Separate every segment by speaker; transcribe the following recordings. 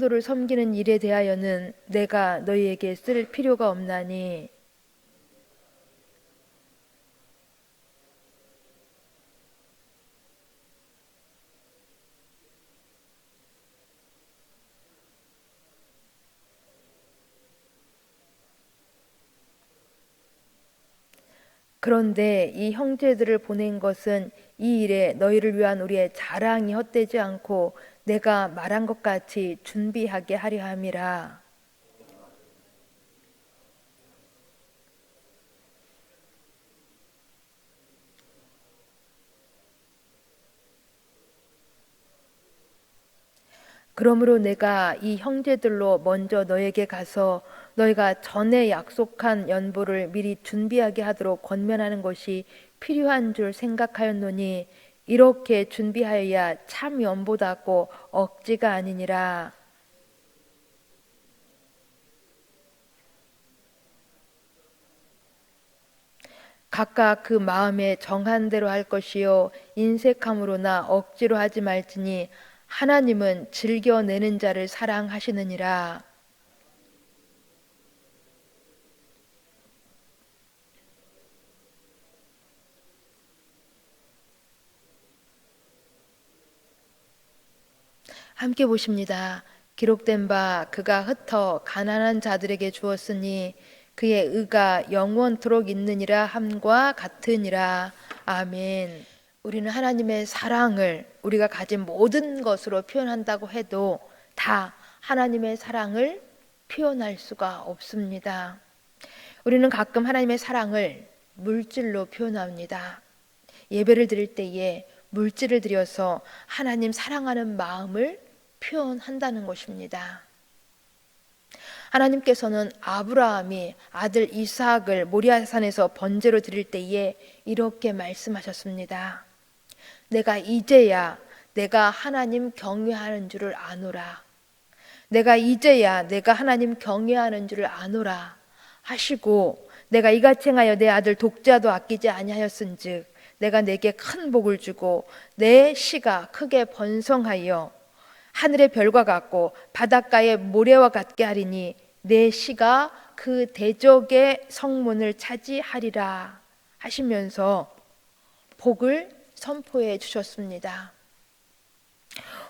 Speaker 1: 성도를 섬기는 일에 대하여는 내가 너희에게 쓸 필요가 없나니 그런데 이 형제들을 보낸 것은 이 일에 너희를 위한 우리의 자랑이 헛되지 않고 내가 말한 것 같이 준비하게 하려 함이라. 그러므로 내가 이 형제들로 먼저 너에게 가서 너희가 전에 약속한 연보를 미리 준비하게 하도록 권면하는 것이 필요한 줄 생각하였노니 이렇게 준비하여야 참 연보답고 억지가 아니니라. 각각 그 마음에 정한 대로 할 것이요 인색함으로나 억지로 하지 말지니 하나님은 즐겨내는 자를 사랑하시느니라. 함께 보십니다. 기록된 바 그가 흩어 가난한 자들에게 주었으니 그의 의가 영원토록 있느니라 함과 같으니라. 아멘. 우리는 하나님의 사랑을 우리가 가진 모든 것으로 표현한다고 해도 다 하나님의 사랑을 표현할 수가 없습니다. 우리는 가끔 하나님의 사랑을 물질로 표현합니다. 예배를 드릴 때에 물질을 드려서 하나님 사랑하는 마음을 표현한다는 것입니다. 하나님께서는 아브라함이 아들 이삭을 모리아산에서 번제로 드릴 때에 이렇게 말씀하셨습니다. 내가 이제야 내가 하나님 경외하는 줄을 아노라. 내가 이제야 내가 하나님 경외하는 줄을 아노라 하시고 내가 이같이 행하여 내 아들 독자도 아끼지 아니하였은즉 내가 내게 큰 복을 주고 내 씨가 크게 번성하여 하늘의 별과 같고 바닷가의 모래와 같게 하리니 내 씨가 그 대적의 성문을 차지하리라 하시면서 복을 선포해 주셨습니다.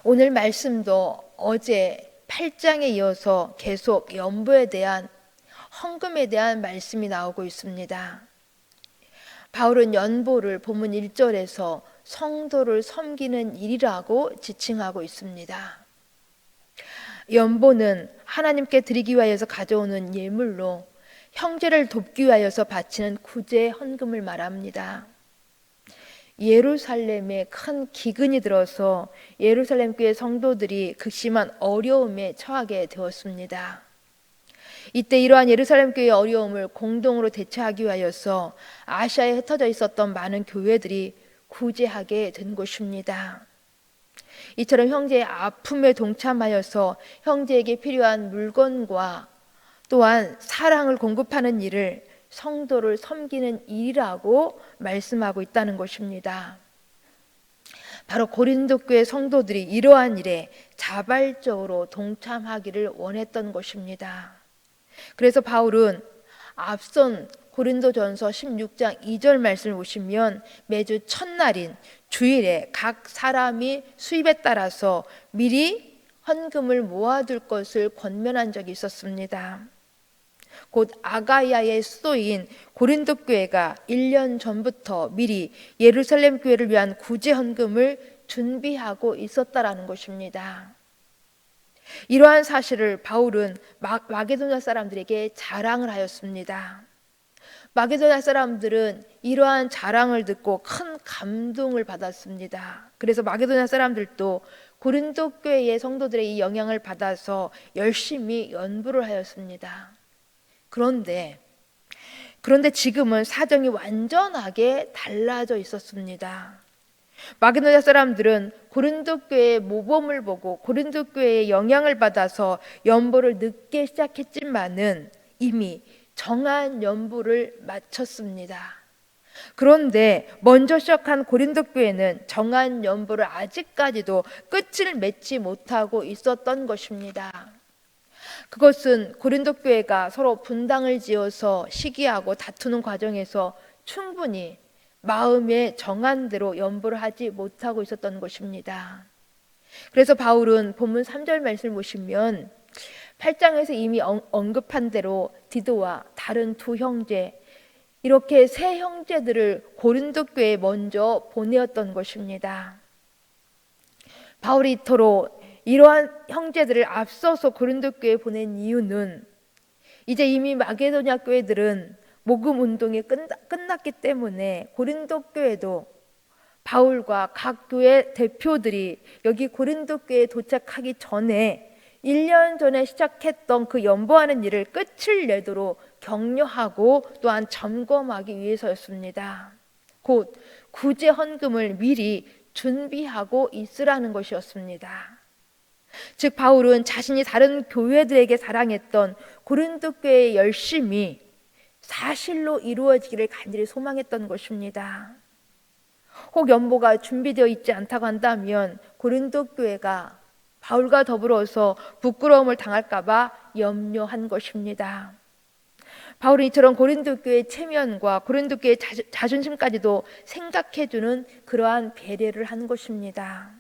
Speaker 1: 오늘 말씀도 어제 8장에 이어서 계속 연보에 대한 헌금에 대한 말씀이 나오고 있습니다. 바울은 연보를 본문 1절에서 성도를 섬기는 일이라고 지칭하고 있습니다. 연보는 하나님께 드리기 위하여서 가져오는 예물로 형제를 돕기 위하여서 바치는 구제 헌금을 말합니다. 예루살렘에 큰 기근이 들어서 예루살렘 교회 성도들이 극심한 어려움에 처하게 되었습니다. 이때 이러한 예루살렘 교회의 어려움을 공동으로 대처하기 위하여서 아시아에 흩어져 있었던 많은 교회들이 구제하게 된 것입니다. 이처럼 형제의 아픔에 동참하여서 형제에게 필요한 물건과 또한 사랑을 공급하는 일을 성도를 섬기는 일이라고 말씀하고 있다는 것입니다. 바로 고린도 교회 성도들이 이러한 일에 자발적으로 동참하기를 원했던 것입니다. 그래서 바울은 앞선 고린도전서 16장 2절 말씀을 보시면 매주 첫날인 주일에 각 사람이 수입에 따라서 미리 헌금을 모아둘 것을 권면한 적이 있었습니다. 곧 아가야의 수도인 고린도 교회가 1년 전부터 미리 예루살렘 교회를 위한 구제 헌금을 준비하고 있었다라는 것입니다. 이러한 사실을 바울은 마게도냐 사람들에게 자랑을 하였습니다. 마게도냐 사람들은 이러한 자랑을 듣고 큰 감동을 받았습니다. 그래서 마게도냐 사람들도 고린도 교회의 성도들의 이 영향을 받아서 열심히 연부를 하였습니다. 그런데 지금은 사정이 완전하게 달라져 있었습니다. 마게도냐 사람들은 고린도 교회의 모범을 보고 고린도 교회의 영향을 받아서 연보를 늦게 시작했지만은 이미 정한 연보를 마쳤습니다. 그런데 먼저 시작한 고린도 교회는 정한 연보를 아직까지도 끝을 맺지 못하고 있었던 것입니다. 그것은 고린도 교회가 서로 분당을 지어서 시기하고 다투는 과정에서 충분히 마음에 정한 대로 연보를 하지 못하고 있었던 것입니다. 그래서 바울은 본문 3절 말씀을 보시면 8장에서 이미 언급한 대로 디도와 다른 두 형제, 이렇게 세 형제들을 고린도 교회에 먼저 보내었던 것입니다. 바울이 이토록 이러한 형제들을 앞서서 고린도 교회에 보낸 이유는 이제 이미 마게도냐 교회들은 모금 운동이 끝났기 때문에 고린도 교회도 바울과 각 교회 대표들이 여기 고린도 교회에 도착하기 전에 1년 전에 시작했던 그 연보하는 일을 끝을 내도록 격려하고 또한 점검하기 위해서였습니다. 곧 구제 헌금을 미리 준비하고 있으라는 것이었습니다. 즉 바울은 자신이 다른 교회들에게 사랑했던 고린도 교회의 열심이 사실로 이루어지기를 간절히 소망했던 것입니다. 혹 연보가 준비되어 있지 않다고 한다면 고린도 교회가 바울과 더불어서 부끄러움을 당할까 봐 염려한 것입니다. 바울은 이처럼 고린도 교회의 체면과 고린도 교회의 자존심까지도 생각해주는 그러한 배려를 한 것입니다.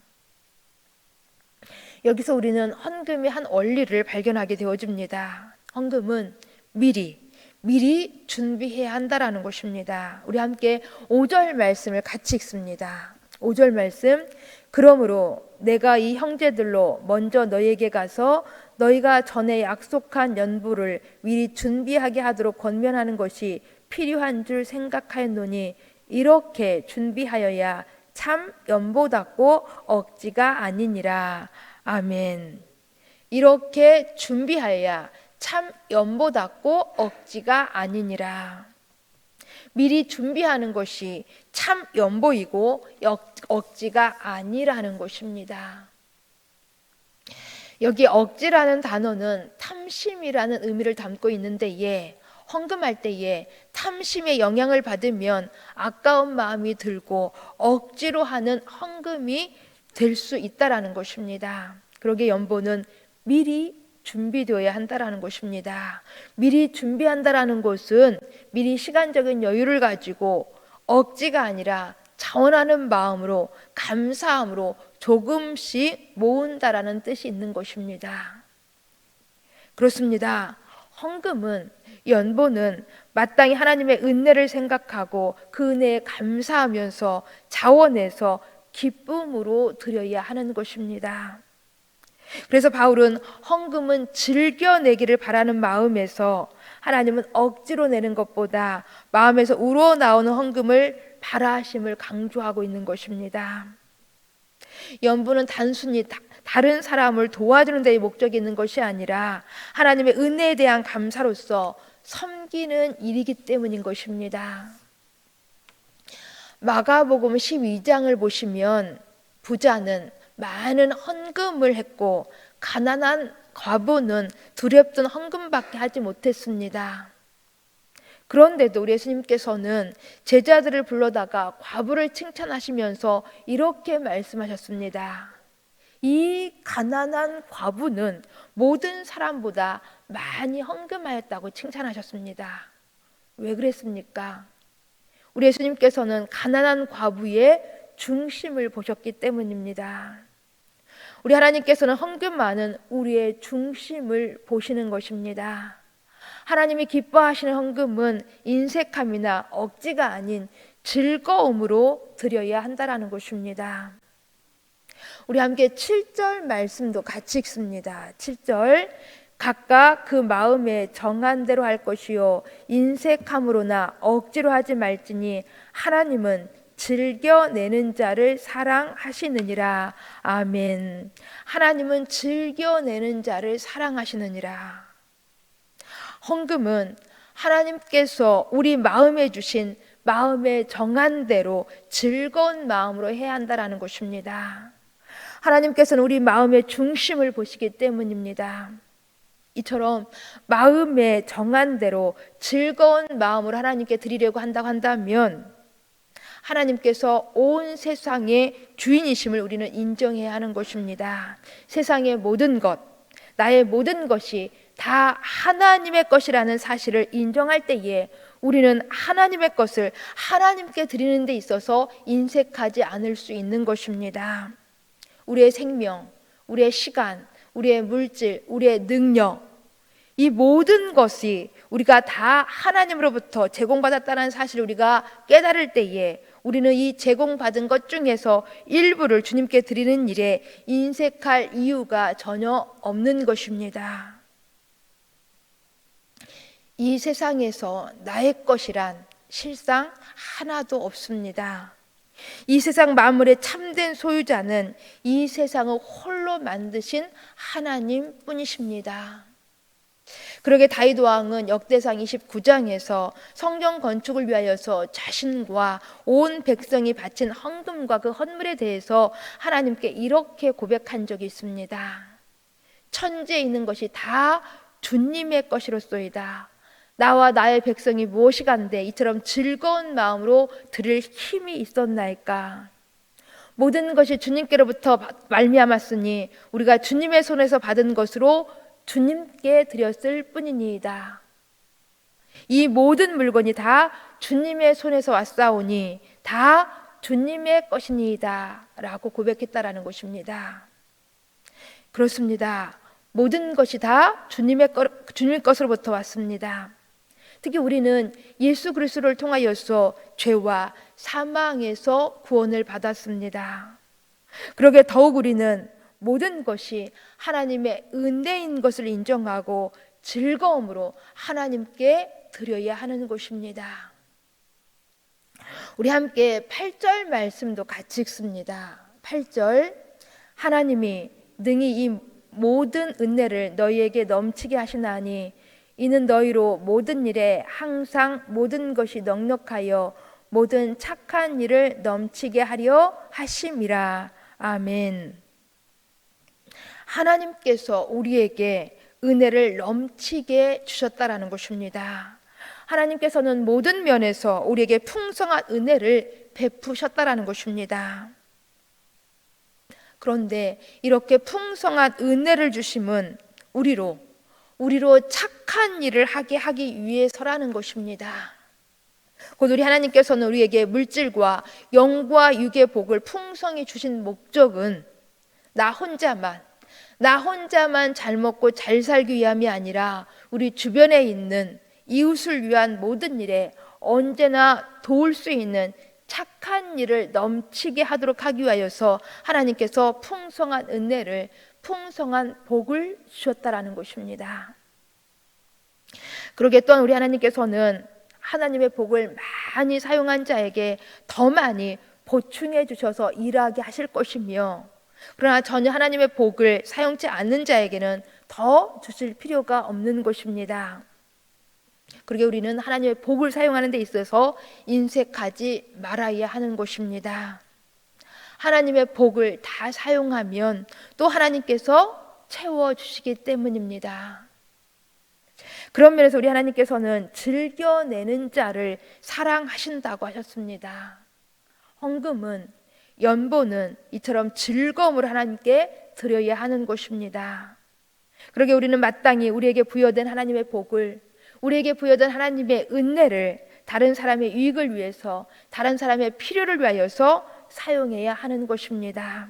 Speaker 1: 여기서 우리는 헌금의 한 원리를 발견하게 되어집니다. 헌금은 미리 준비해야 한다라는 것입니다. 우리 함께 5절 말씀을 같이 읽습니다. 5절 말씀, 그러므로 내가 이 형제들로 먼저 너희에게 가서 너희가 전에 약속한 연보를 미리 준비하게 하도록 권면하는 것이 필요한 줄 생각하였노니 이렇게 준비하여야 참 연보답고 억지가 아니니라. 아멘. 이렇게 준비하여야 참 연보답고 억지가 아니니라. 미리 준비하는 것이 참 연보이고 억지가 아니라는 것입니다. 여기 억지라는 단어는 탐심이라는 의미를 담고 있는데 헌금할 때에 탐심의 영향을 받으면 아까운 마음이 들고 억지로 하는 헌금이 될 수 있다라는 것입니다. 그러기에 연보는 미리 준비되어야 한다라는 것입니다. 미리 준비한다라는 것은 미리 시간적인 여유를 가지고 억지가 아니라 자원하는 마음으로 감사함으로 조금씩 모은다라는 뜻이 있는 것입니다. 그렇습니다. 헌금은 연보는 마땅히 하나님의 은혜를 생각하고 그 은혜에 감사하면서 자원해서 기쁨으로 드려야 하는 것입니다. 그래서 바울은 헌금은 즐겨내기를 바라는 마음에서 하나님은 억지로 내는 것보다 마음에서 우러나오는 헌금을 바라심을 강조하고 있는 것입니다. 연보는 단순히 다른 사람을 도와주는 데에 목적이 있는 것이 아니라 하나님의 은혜에 대한 감사로서 섬기는 일이기 때문인 것입니다. 마가복음 12장을 보시면 부자는 많은 헌금을 했고 가난한 과부는 두렵던 헌금밖에 하지 못했습니다. 그런데도 우리 예수님께서는 제자들을 불러다가 과부를 칭찬하시면서 이렇게 말씀하셨습니다. 이 가난한 과부는 모든 사람보다 많이 헌금하였다고 칭찬하셨습니다. 왜 그랬습니까? 우리 예수님께서는 가난한 과부의 중심을 보셨기 때문입니다. 우리 하나님께서는 헌금만은 우리의 중심을 보시는 것입니다. 하나님이 기뻐하시는 헌금은 인색함이나 억지가 아닌 즐거움으로 드려야 한다라는 것입니다. 우리 함께 7절 말씀도 같이 읽습니다. 7절, 각각 그 마음에 정한 대로 할 것이요 인색함으로나 억지로 하지 말지니 하나님은 즐겨내는 자를 사랑하시느니라. 아멘. 하나님은 즐겨내는 자를 사랑하시느니라. 헌금은 하나님께서 우리 마음에 주신 마음에 정한 대로 즐거운 마음으로 해야 한다라는 것입니다. 하나님께서는 우리 마음의 중심을 보시기 때문입니다. 이처럼 마음에 정한 대로 즐거운 마음으로 하나님께 드리려고 한다고 한다면 하나님께서 온 세상의 주인이심을 우리는 인정해야 하는 것입니다. 세상의 모든 것, 나의 모든 것이 다 하나님의 것이라는 사실을 인정할 때에 우리는 하나님의 것을 하나님께 드리는 데 있어서 인색하지 않을 수 있는 것입니다. 우리의 생명, 우리의 시간, 우리의 물질, 우리의 능력, 이 모든 것이 우리가 다 하나님으로부터 제공받았다는 사실을 우리가 깨달을 때에 우리는 이 제공받은 것 중에서 일부를 주님께 드리는 일에 인색할 이유가 전혀 없는 것입니다. 이 세상에서 나의 것이란 실상 하나도 없습니다. 이 세상 만물의 참된 소유자는 이 세상을 홀로 만드신 하나님 뿐이십니다. 그러게 다윗 왕은 역대상 29장에서 성전 건축을 위하여서 자신과 온 백성이 바친 헌금과 그 헌물에 대해서 하나님께 이렇게 고백한 적이 있습니다. 천지에 있는 것이 다 주님의 것이로소이다. 나와 나의 백성이 무엇이간데 이처럼 즐거운 마음으로 드릴 힘이 있었나이까. 모든 것이 주님께로부터 말미암았으니 우리가 주님의 손에서 받은 것으로 주님께 드렸을 뿐이니이다. 이 모든 물건이 다 주님의 손에서 왔사오니 다 주님의 것이니이다 라고 고백했다라는 것입니다. 그렇습니다. 모든 것이 다 주님 것으로부터 왔습니다. 특히 우리는 예수 그리스도를 통하여서 죄와 사망에서 구원을 받았습니다. 그러게 더욱 우리는 모든 것이 하나님의 은혜인 것을 인정하고 즐거움으로 하나님께 드려야 하는 것입니다. 우리 함께 8절 말씀도 같이 읽습니다. 8절, 하나님이 능히 이 모든 은혜를 너희에게 넘치게 하시나니 이는 너희로 모든 일에 항상 모든 것이 넉넉하여 모든 착한 일을 넘치게 하려 하심이라. 아멘. 하나님께서 우리에게 은혜를 넘치게 주셨다라는 것입니다. 하나님께서는 모든 면에서 우리에게 풍성한 은혜를 베푸셨다라는 것입니다. 그런데 이렇게 풍성한 은혜를 주심은 우리로 착한 일을 하기 위해서라는 것입니다. 곧 우리 하나님께서는 우리에게 물질과 영과 육의 복을 풍성히 주신 목적은 나 혼자만 잘 먹고 잘 살기 위함이 아니라 우리 주변에 있는 이웃을 위한 모든 일에 언제나 도울 수 있는 착한 일을 넘치게 하도록 하기 위하여서 하나님께서 풍성한 은혜를, 풍성한 복을 주셨다라는 것입니다. 그러게 또한 우리 하나님께서는 하나님의 복을 많이 사용한 자에게 더 많이 보충해 주셔서 일하게 하실 것이며, 그러나 전혀 하나님의 복을 사용치 않는 자에게는 더 주실 필요가 없는 것입니다. 그러게 우리는 하나님의 복을 사용하는 데 있어서 인색하지 말아야 하는 것입니다. 하나님의 복을 다 사용하면 또 하나님께서 채워주시기 때문입니다. 그런 면에서 우리 하나님께서는 즐겨내는 자를 사랑하신다고 하셨습니다. 헌금은, 연보는 이처럼 즐거움으로 하나님께 드려야 하는 것입니다. 그러게 우리는 마땅히 우리에게 부여된 하나님의 복을, 우리에게 부여된 하나님의 은혜를 다른 사람의 유익을 위해서, 다른 사람의 필요를 위하여서 사용해야 하는 것입니다.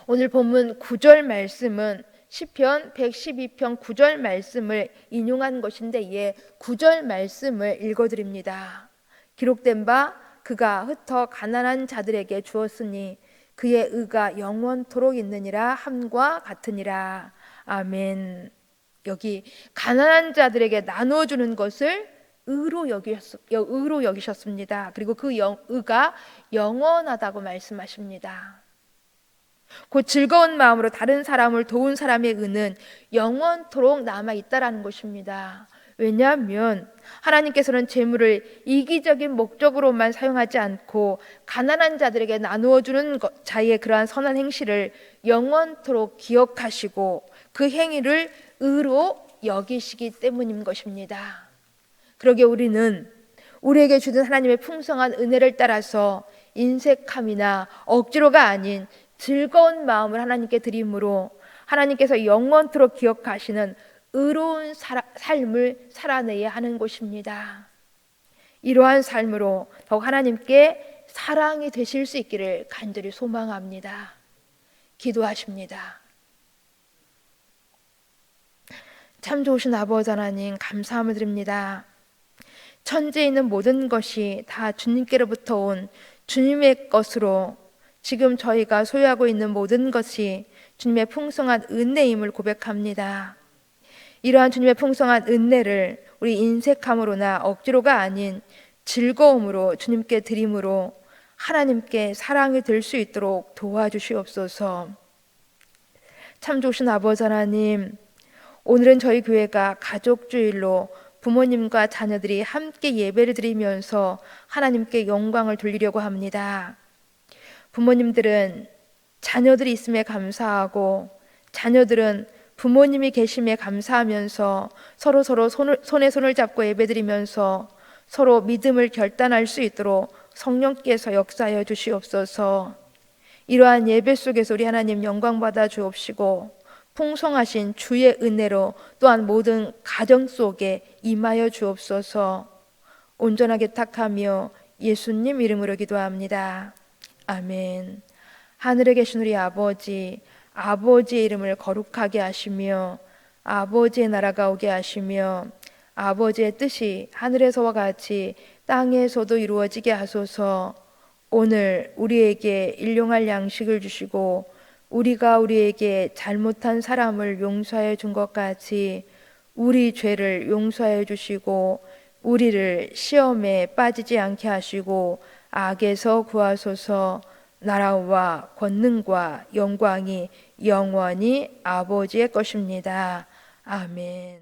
Speaker 1: 오늘 본문 9절 말씀은 시편 112편 9절 말씀을 인용한 것인데, 이에 9절 말씀을 읽어드립니다. 기록된 바 그가 흩어 가난한 자들에게 주었으니 그의 의가 영원토록 있느니라 함과 같으니라. 아멘. 여기 가난한 자들에게 나누어 주는 것을 의로 여기셨습니다. 그리고 그 의가 영원하다고 말씀하십니다. 곧 즐거운 마음으로 다른 사람을 도운 사람의 의는 영원토록 남아있다라는 것입니다. 왜냐하면 하나님께서는 재물을 이기적인 목적으로만 사용하지 않고 가난한 자들에게 나누어 주는 자의 그러한 선한 행실을 영원토록 기억하시고 그 행위를 의로 여기시기 때문인 것입니다. 그러게 우리는 우리에게 주는 하나님의 풍성한 은혜를 따라서 인색함이나 억지로가 아닌 즐거운 마음을 하나님께 드림으로 하나님께서 영원토록 기억하시는 의로운 삶을 살아내야 하는 것입니다. 이러한 삶으로 더욱 하나님께 사랑이 되실 수 있기를 간절히 소망합니다. 기도하십니다. 참 좋으신 아버지 하나님, 감사함을 드립니다. 천지에 있는 모든 것이 다 주님께로부터 온 주님의 것으로 지금 저희가 소유하고 있는 모든 것이 주님의 풍성한 은혜임을 고백합니다. 이러한 주님의 풍성한 은혜를 우리 인색함으로나 억지로가 아닌 즐거움으로 주님께 드림으로 하나님께 사랑이 될 수 있도록 도와주시옵소서. 참 좋으신 아버지 하나님, 오늘은 저희 교회가 가족주일로 부모님과 자녀들이 함께 예배를 드리면서 하나님께 영광을 돌리려고 합니다. 부모님들은 자녀들이 있음에 감사하고 자녀들은 부모님이 계심에 감사하면서 서로 손에 손을 잡고 예배드리면서 서로 믿음을 결단할 수 있도록 성령께서 역사하여 주시옵소서. 이러한 예배 속에서 우리 하나님 영광 받아 주옵시고 풍성하신 주의 은혜로 또한 모든 가정 속에 임하여 주옵소서. 온전하게 탁하며 예수님 이름으로 기도합니다. 아멘. 하늘에 계신 우리 아버지, 아버지의 이름을 거룩하게 하시며 아버지의 나라가 오게 하시며 아버지의 뜻이 하늘에서와 같이 땅에서도 이루어지게 하소서. 오늘 우리에게 일용할 양식을 주시고 우리가 우리에게 잘못한 사람을 용서해 준 것 같이 우리 죄를 용서해 주시고 우리를 시험에 빠지지 않게 하시고 악에서 구하소서. 나라와 권능과 영광이 영원히 아버지의 것입니다. 아멘.